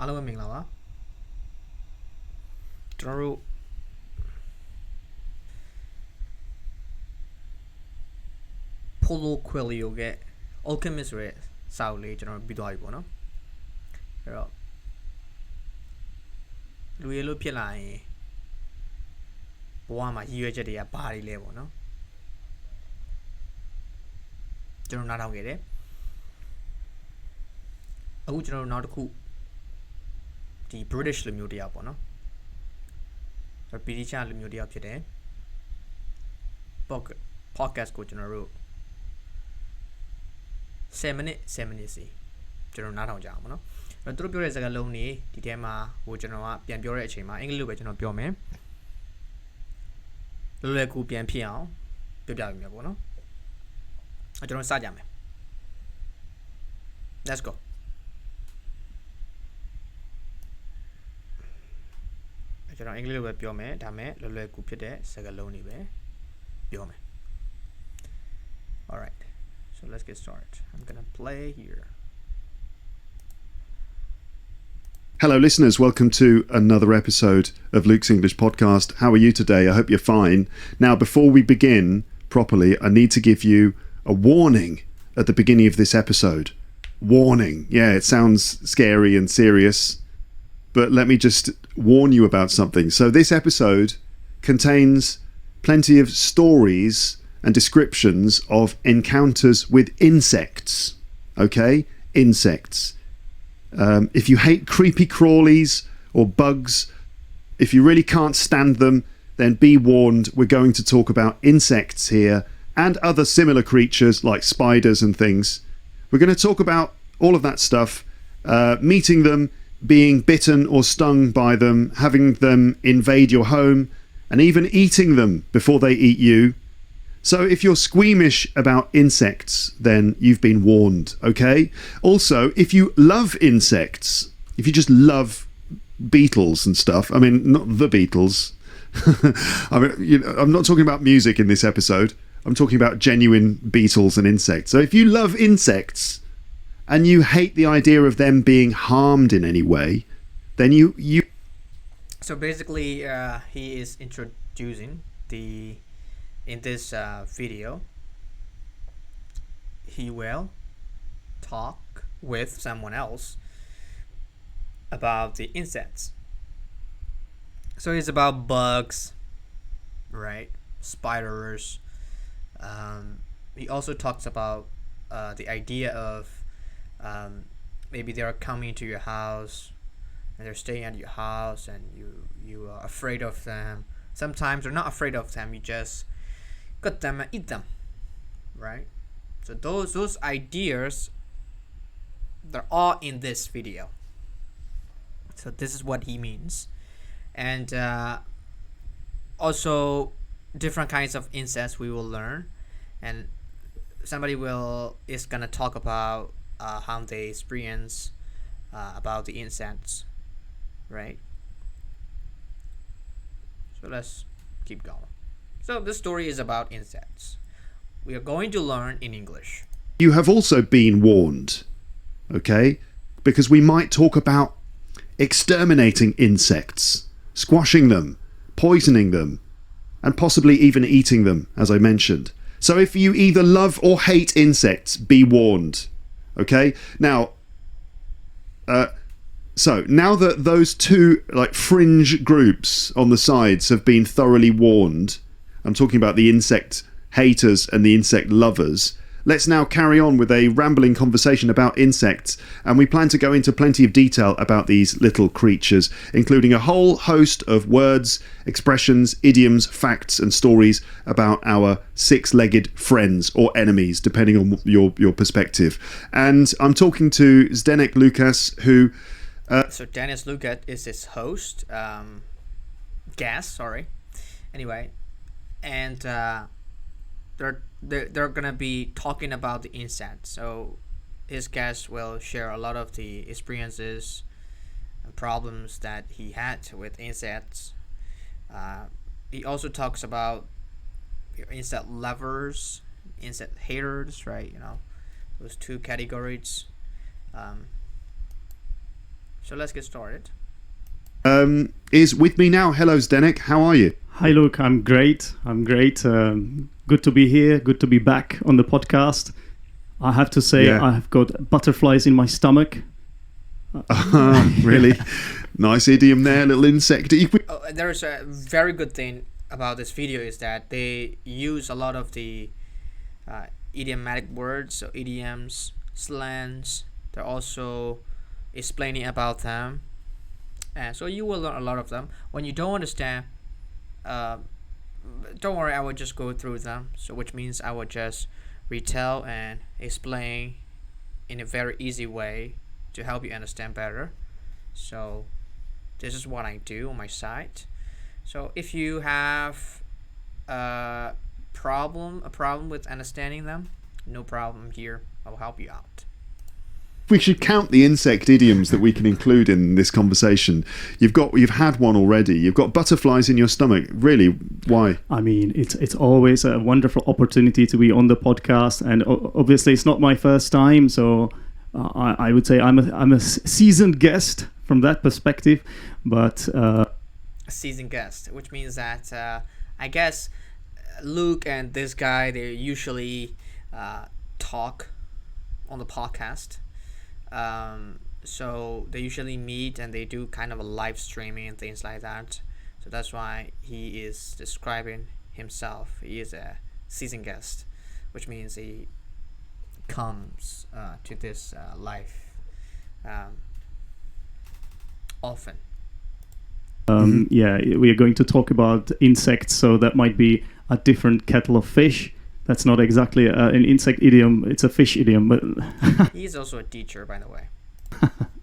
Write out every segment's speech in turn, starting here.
အားလုံးပဲမင်္ဂလာပါကျွန်တော်တို့ Polo Coelho ရဲ့ Alchemist ဆိုတဲ့စာအုပ်လေးကျွန်တော်ပြီးသွားပြီပေါ့နော်အဲ့တော့လူရည်လို့ဖြစ်လာရင်ဘဝမှာရည်ရွယ်ချက်တွေကဘာတွေလဲပေါ့နော်ကျွန်တော်နားထောင်ခဲ့တယ်အခုကျွန်တော်တို့နောက်တစ်ခုဒီ British လူမျိုးတရားပေါ့နော်ဗြိတိရှလူမျိုးတရားဖြစ်တယ် podcast ကိုကျွန်တော်တို့7 minute စီကျွန်တော်နားထောင်ကြအောင်ပေါ့နော်အဲ့တော့သူတို့ပြောတဲ့စကားလုံးတွေဒီထဲမှာဟိုကျွန်တော်ကပြန်ပြောတဲ့အချိန်မှာအင်္ဂလိပ်လိုပဲကျွန်တော်ပြောမယ်လွယ်ကူပြန်ဖြစ်အောင်ပြောပြပေးမယ်ပေါ့နော်အဲ့ကျွန်တော်စကြမယ် let's goကျွန်တော်အင်္ဂလိပ်လိုပဲပြောမယ်ဒါမဲ့လွယ်ကူဖြစ်တဲ့စကားလုံးတွေပဲပြောမယ် all right so let's get started I'm gonna play here. Hello, listeners. Welcome to another episode of Luke's English Podcast. How are you today? I hope you're fine. Now, before we begin properly, I need to give you a warning at the beginning of this episode. Warning. Yeah, it sounds scary and serious, but let me just warn you about something. So this episode contains plenty of stories and descriptions of encounters with insects. Okay? Insects. If you hate creepy crawlies or bugs, if you really can't stand them, then be warned. We're going to talk about insects here and other similar creatures like spiders and things. We're going to talk about all of that stuff, meeting them, being bitten or stung by them, having them invade your home, and even eating them before they eat you. So if you're squeamish about insects, then you've been warned, okay? Also, if you love insects, if you just love beetles and stuff, I mean, not the Beatles. I mean, I'm not talking about music in this episode. I'm talking about genuine beetles and insects. So if you love insects and you hate the idea of them being harmed in any way, then you... So basically, he is introducing in this video, he will talk with someone else about the insects. So it's about bugs, right? Spiders. He also talks about the idea of maybe they are coming to your house and they're staying at your house and you are afraid of them. Sometimes you're not afraid of them, you just cut them and eat them, right? So those ideas, they're all in this video. So this is what he means. And also different kinds of insects we will learn, and somebody is gonna talk about how they experience about the insects, right? So let's keep going. So this story is about insects. We are going to learn in English. You have also been warned, okay? Because we might talk about exterminating insects, squashing them, poisoning them, and possibly even eating them, as I mentioned. So if you either love or hate insects, be warned, okay? Now, so now that those two like fringe groups on the sides have been thoroughly warned, I'm talking about the insect haters and the insect lovers. Let's now carry on with a rambling conversation about insects, and we plan to go into plenty of detail about these little creatures, including a whole host of words, expressions, idioms, facts and stories about our six-legged friends or enemies, depending on your perspective. And I'm talking to Zdenek Lukas, who... So Dennis Lukat is his host, guest, sorry. Anyway, and they're gonna be talking about the insects. So his guest will share a lot of the experiences and problems that he had with insects. He also talks about insect lovers, insect haters, right? You know, those two categories. So let's get started. Is with me now. Hello, Zdenek. How are you? Hi, Luke. I'm great. Good to be here. Good to be back on the podcast. I have to say, Yeah. I've got butterflies in my stomach. Really? Nice idiom there, little insect. Oh, and there's a very good thing about this video is that they use a lot of the idiomatic words, so idioms, slangs. They're also explaining about them, and so you will learn a lot of them. When you don't understand, don't worry, I will just go through them. So which means I will just retell and explain in a very easy way to help you understand better. So this is what I do on my site. So if you have a problem with understanding them, no problem here. I will help you out. We should count the insect idioms that we can include in this conversation. You've had one already. You've got butterflies in your stomach. Really? Why? I mean, it's always a wonderful opportunity to be on the podcast, and obviously it's not my first time, so I would say I'm a seasoned guest from that perspective. But A seasoned guest, which means that I guess Luke and this guy, they usually talk on the podcast. So they usually meet and they do kind of a live streaming and things like that. So that's why he is describing himself. He is a seasoned guest, which means he comes to this live often. yeah, we are going to talk about insects, so that might be a different kettle of fish. That's not exactly an insect idiom, it's a fish idiom, but He's also a teacher, by the way.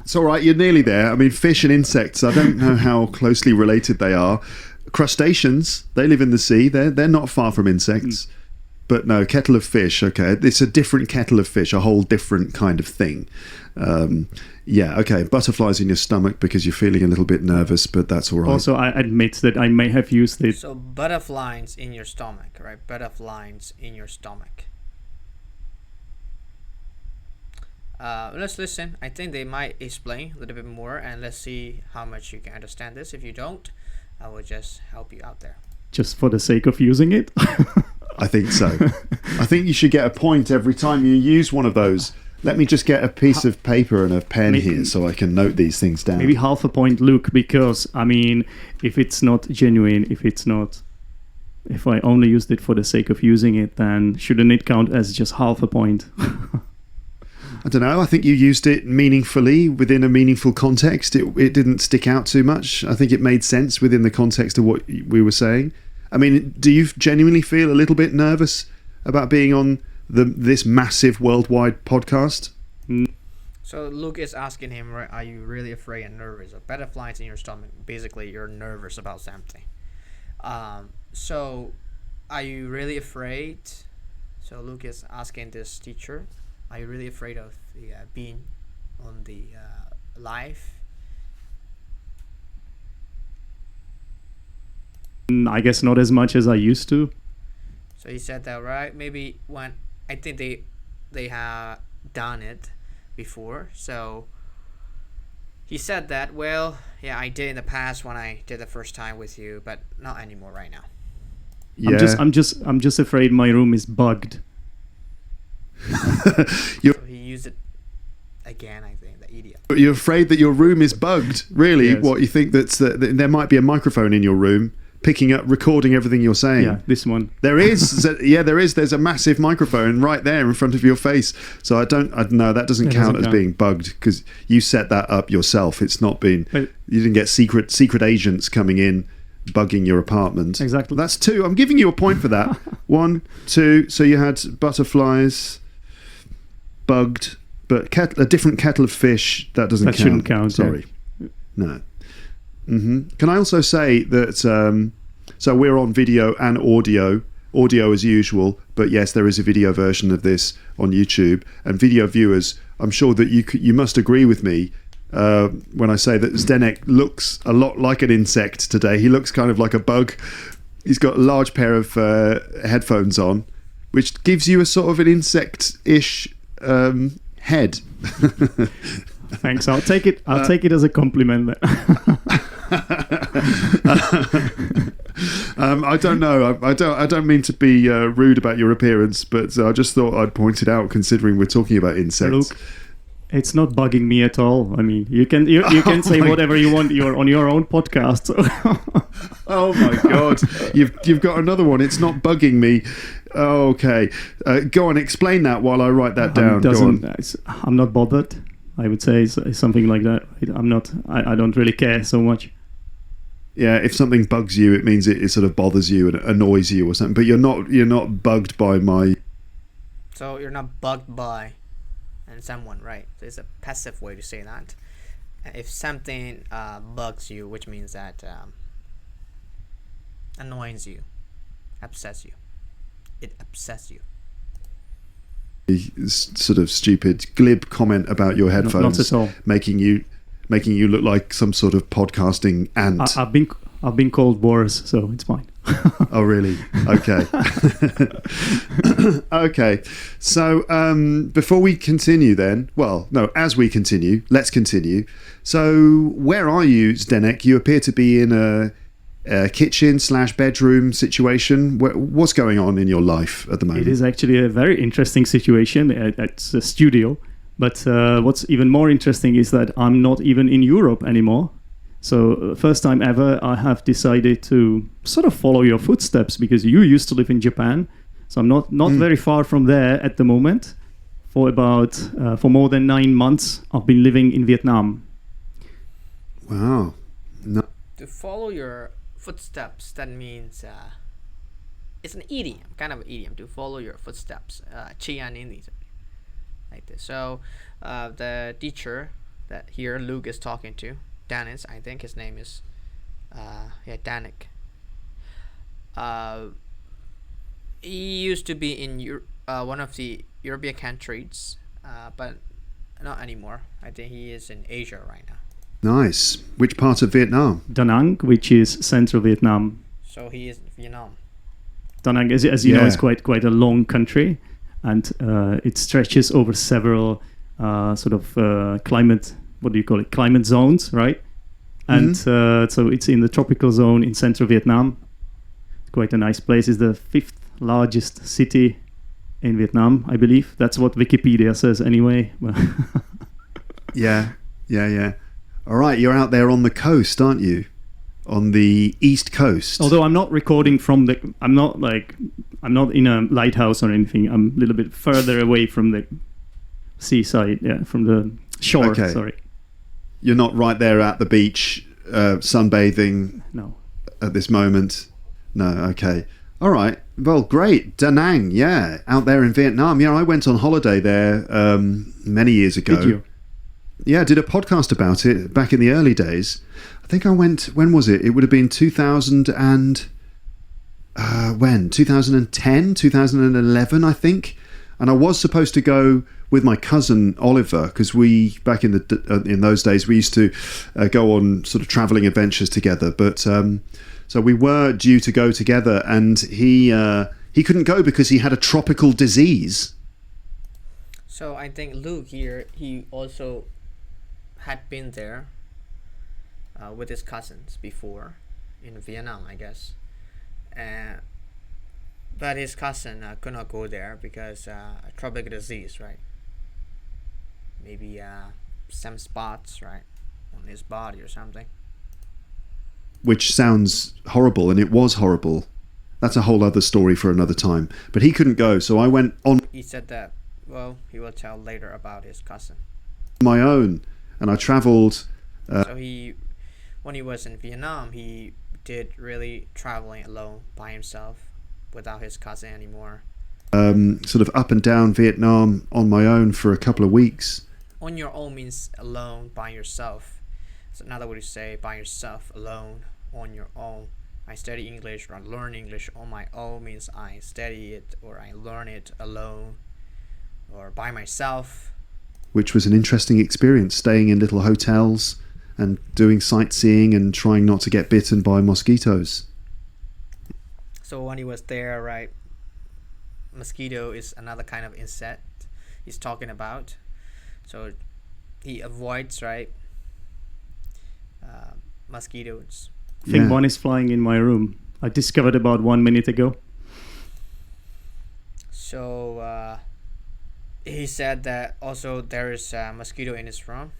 It's all right. You're nearly there. I mean, fish and insects, I don't know how closely related they are. Crustaceans, they live in the sea. They're not far from insects. But no, kettle of fish, okay. It's a different kettle of fish, a whole different kind of thing. Yeah, okay. Butterflies in your stomach because you're feeling a little bit nervous, but that's all right. also I admit that I may have used it. So butterflies in your stomach, right? Butterflies in your stomach. Let's listen. I think they might explain a little bit more, and let's see how much you can understand this. If you don't, I will just help you out there. Just for the sake of using it. I think so. I think you should get a point every time you use one of those. Let me just get a piece of paper and a pen here so I can note these things down. Maybe half a point, Luke, because, I mean, if it's not genuine, if I only used it for the sake of using it, then shouldn't it count as just half a point? I don't know. I think you used it meaningfully within a meaningful context. It didn't stick out too much. I think it made sense within the context of what we were saying. I mean, do you genuinely feel a little bit nervous about being on this massive worldwide podcast? So Luke is asking him, right, are you really afraid and nervous of butterflies in your stomach? Basically, you're nervous about something. So are you really afraid? So Luke is asking this teacher, are you really afraid of the being on the live? I guess not as much as I used to. So he said that, right? Maybe when I think they have done it before. So he said that, well, yeah, I did in the past when I did the first time with you, but not anymore right now. Yeah. I'm just afraid my room is bugged. So he used it again, I think, the idiom. You're afraid that your room is bugged? Really? Yes. What, you think that there might be a microphone in your room picking up, recording everything you're saying? Yeah, this one. There is. Yeah, there is. There's a massive microphone right there in front of your face. So I don't know. That doesn't count as being bugged because you set that up yourself. It's not been. But You didn't get secret agents coming in, bugging your apartment. Exactly. That's two. I'm giving you a point for that. 1, 2. So you had butterflies, bugged, but a different kettle of fish. That doesn't count. That shouldn't count. Sorry. No. Can I also say that so we're on video and audio as usual, but yes, there is a video version of this on YouTube, and video viewers, I'm sure that you must agree with me when I say that Zdenek looks a lot like an insect today. He looks kind of like a bug. He's got a large pair of headphones on, which gives you a sort of an insect-ish head. Thanks. I'll take it. I'll take it as a compliment. I don't know. I don't mean to be rude about your appearance, but I just thought I'd point it out, considering we're talking about insects. Look, it's not bugging me at all. I mean, you can say whatever you want. You're on your own podcast. So. Oh my God, you've got another one. It's not bugging me. Okay, go on. Explain that while I write that down. Go on. I'm not bothered. I would say it's something like that. I'm not. I don't really care so much. Yeah, if something bugs you, it means it sort of bothers you and annoys you or something. But you're not bugged by my. So you're not bugged by and someone, right? So it's a passive way to say that. If something bugs you, which means that annoys you, upsets you, it upsets you. Sort of stupid, glib comment about your headphones, not at all. making you look like some sort of podcasting ant. I've been called worse, so it's fine. Oh, really? Okay. Okay. So before we continue then, well, no, as we continue, let's continue. So where are you, Zdenek? You appear to be in a kitchen/bedroom situation. What's going on in your life at the moment? It is actually a very interesting situation at the studio. But what's even more interesting is that I'm not even in Europe anymore. So first time ever, I have decided to sort of follow your footsteps, because you used to live in Japan. So I'm not very far from there at the moment. For more than 9 months, I've been living in Vietnam. Wow. No. To follow your footsteps, that means it's an idiom, kind of an idiom, to follow your footsteps. Chian in these, like this. So the teacher that here Luke is talking to, Danis, I think his name is Danik. He used to be in one of the European countries, but not anymore. I think he is in Asia right now. Nice. Which part of Vietnam? Da Nang, which is central Vietnam. So he is in Vietnam. Da Nang, as you know, is quite a long country, and it stretches over several climate. What do you call it? Climate zones, right? And so it's in the tropical zone in central Vietnam. It's quite a nice place. It's the 5th largest city in Vietnam, I believe. That's what Wikipedia says anyway. Yeah. All right, you're out there on the coast, aren't you? On the east coast. Although I'm not recording from I'm not in a lighthouse or anything. I'm a little bit further away from the seaside, from the shore. Okay. Sorry. You're not right there at the beach, sunbathing. No. At this moment. No. Okay. All right. Well, great. Da Nang, yeah, out there in Vietnam. Yeah, I went on holiday there many years ago. Did you? Yeah, I did a podcast about it back in the early days. I think I went, when was it? It would have been 2010, 2011, I think. And I was supposed to go with my cousin Oliver, because we, back in those days, we used to go on sort of travelling adventures together. But so we were due to go together, and he couldn't go because he had a tropical disease. So I think Luke here, he also had been there with his cousins before in Vietnam, I guess. But his cousin could not go there because a tropical disease, right? Maybe some spots, right, on his body or something. Which sounds horrible, and it was horrible. That's a whole other story for another time. But he couldn't go, so I went on. He said that, well, he will tell later about his cousin. My own, and I travelled. So when he was in Vietnam, he did really traveling alone by himself, without his cousin anymore. Sort of up and down Vietnam on my own for a couple of weeks. On your own means alone, by yourself. It's another way to say by yourself, alone, on your own. I study English or I learn English on my own means I study it or I learn it alone or by myself. Which was an interesting experience, staying in little hotels and doing sightseeing and trying not to get bitten by mosquitoes. So when he was there, right, mosquito is another kind of insect he's talking about. So he avoids, right, mosquitoes. I think Yeah. one is flying in my room. I discovered about 1 minute ago. So he said that also there is a mosquito in his room.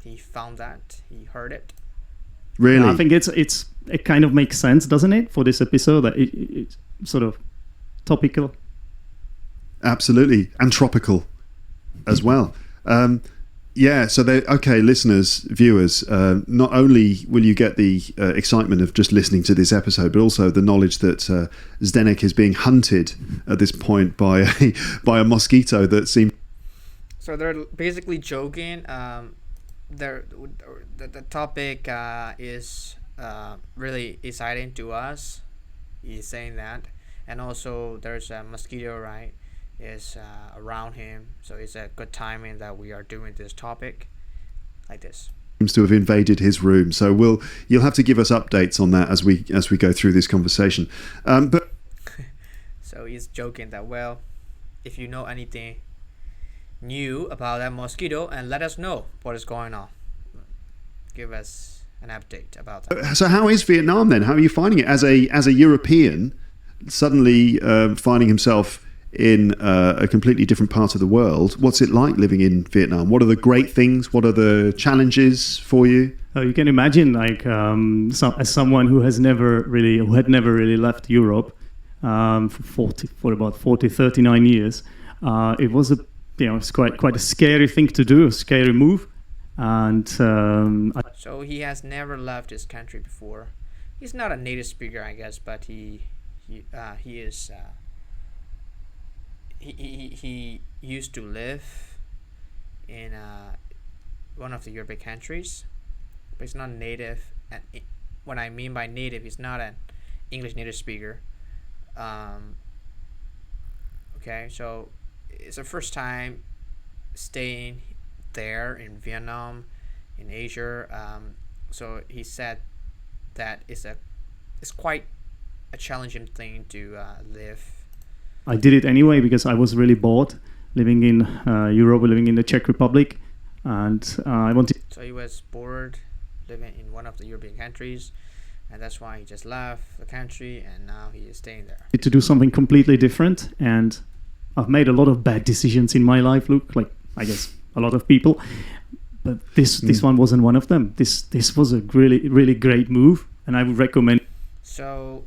He found that. He heard it. Really? Yeah, I think it kind of makes sense, doesn't it, for this episode that it's sort of topical. Absolutely. And tropical as well. Yeah, so okay, listeners, viewers, not only will you get the excitement of just listening to this episode, but also the knowledge that Zdenek is being hunted at this point by a mosquito that seems... So they're basically joking. The topic is really exciting to us. He's saying that, and also there's a mosquito, right, is around him. So it's a good timing that we are doing this topic like this. seems to have invaded his room. So you'll have to give us updates on that as we go through this conversation. But So he's joking that, well, if you know anything new about that mosquito, and let us know what is going on. Give us an update about that. so how is Vietnam then? How are you finding it as a European, suddenly finding himself in a completely different part of the world? What's it like living in Vietnam? What are the great things? What are the challenges for you? You can imagine, like, as someone who had never really left Europe for about 39 years, it was it's quite a scary thing to do, a scary move, and So he has never left his country before. He's not a native speaker, I guess, but he is. He used to live in one of the European countries, but he's not native. And what I mean by native, he's not an English native speaker. Okay, so it's the first time staying there in Vietnam, in Asia. So he said that it's quite a challenging thing to live. I did it anyway because I was really bored living in Europe, living in the Czech Republic, and I wanted. So he was bored living in one of the European countries, and that's why he just left the country, and now he is staying there. To do something completely different, and I've made a lot of bad decisions in my life, Luke, like I guess a lot of people, but this one wasn't one of them. This was a really great move, and I would recommend. So,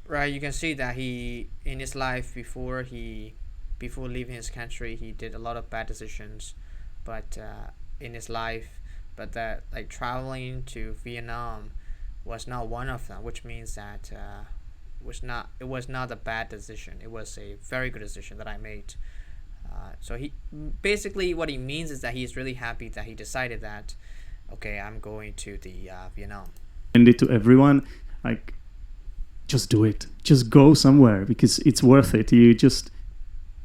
right, you can see that he in his life before leaving his country, he did a lot of bad decisions, but in his life, but that like traveling to Vietnam was not one of them, which means that it was not a bad decision. It was a very good decision that I made. So he basically what he means is that he's really happy that he decided that, okay, I'm going to the Vietnam. And it to everyone, like, just do it. Just go somewhere because it's worth it. You just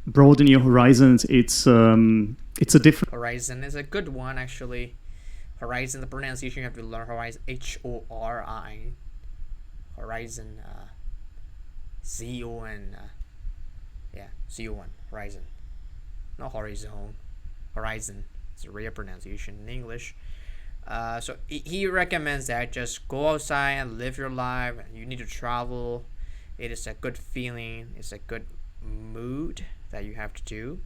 broaden your horizons. It's a different. Horizon is a good one, actually. Horizon, the pronunciation you have to learn. Horizon, HORI. Horizon, ZON. Yeah, ZON. Horizon. Not horizon. Horizon. It's a real pronunciation in English. So he recommends that just go outside and live your life. You need to travel. It is a good feeling. It's a good mood that you have to do.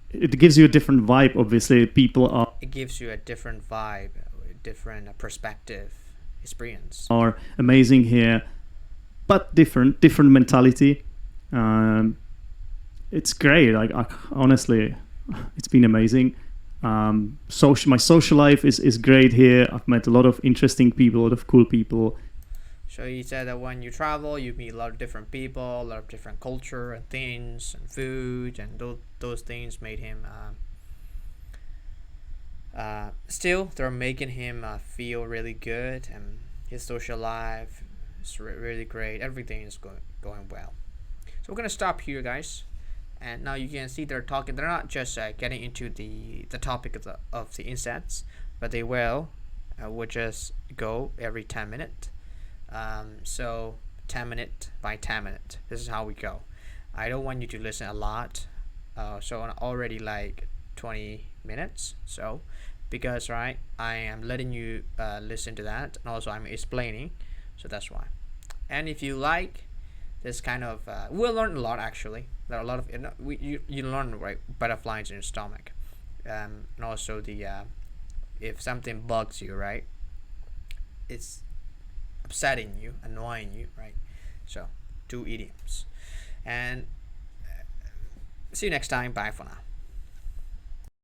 It gives you a different vibe. Obviously, It gives you a different vibe, a different perspective, experience. Are amazing here, but different mentality. It's great. Like honestly, it's been amazing. My social life is great here. I've met a lot of interesting people, a lot of cool people. So he said that when you travel, you meet a lot of different people, a lot of different culture and things and food, and those things made him. Still, they're making him feel really good, and his social life is really great. Everything is going well. So we're gonna stop here, guys. And now you can see they're talking. They're not just getting into the topic of the insects, but they will just go every 10 minutes. So 10 minute by 10 minute. This is how we go. I don't want you to listen a lot. So already like 20 minutes. So because right, I am letting you listen to that, and also I'm explaining, so that's why. And if you like this kind of, we'll learn a lot actually. There are a lot of you learn right butterflies in your stomach, and also the if something bugs you, right, it's upsetting you, annoying you, right. So do idioms, and see you next time. Bye for now.